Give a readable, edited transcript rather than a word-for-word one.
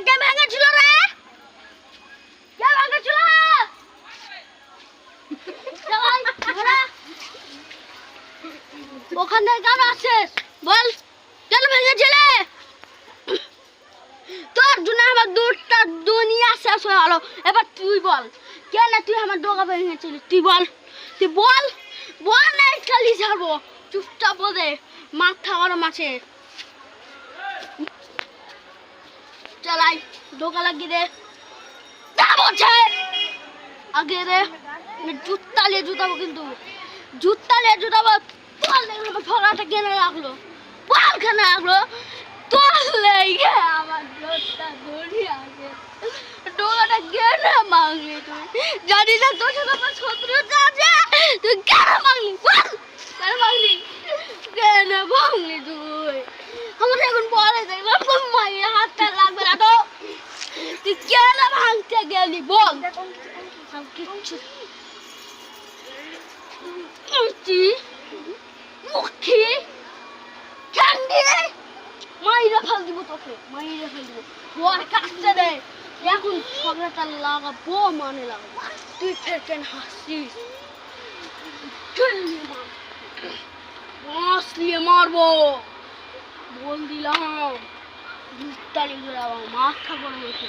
কে ভেঙেছিল রে? কে ভেঙেছিল? ওখানে কেন আছিস বল, কেন ভেঙেছিলে? তোর জন্য আমার দুটা দুনিয়া শেষ হয়ে গেল। এবার তুই বল কেন তুই আমার ডোকা ভেঙেছিলি? তুই বল, তুই বল, বল না খালি ছাড়বো। চুপচাপ বলে মাথা গরম আছে। চালাই ডোকা লাগিয়ে দে বলছে আগে রে। জুতা নিয়ে জুতাবো, কিন্তু জুতা নিয়ে জুতাবো। বল দেখলো ফোড়াটা কেনে রাখলো, বল কেনে রাখলো? তোর লেগে আমার জোরটা দড়ি আছে, ডোকাটা কেনে মাগলি তুই? জানি না তোর সাথে আমার শত্রুতা আছে, তুই কেন মাগলি? বল কেন মাগলি? কেন মাগলি তুই? আমার এখন বলে দেখলাম মায়ের হাতটা লাগবে না তো, তুই কেন ভাঙতে গেলি বল? কিচ্ছু মুখি ক্যান্ডি মাইরা ফেল দিব তোকে, মাইরা ফেল দিব। ওর কাছে দে এখন ঝগড়াটা লাগাবো, মানে লাগাবো। তুই ফের কেন হাসিস? আসলিয়ে মারবো বল দিলাম। মাথা গরম হয়েছে।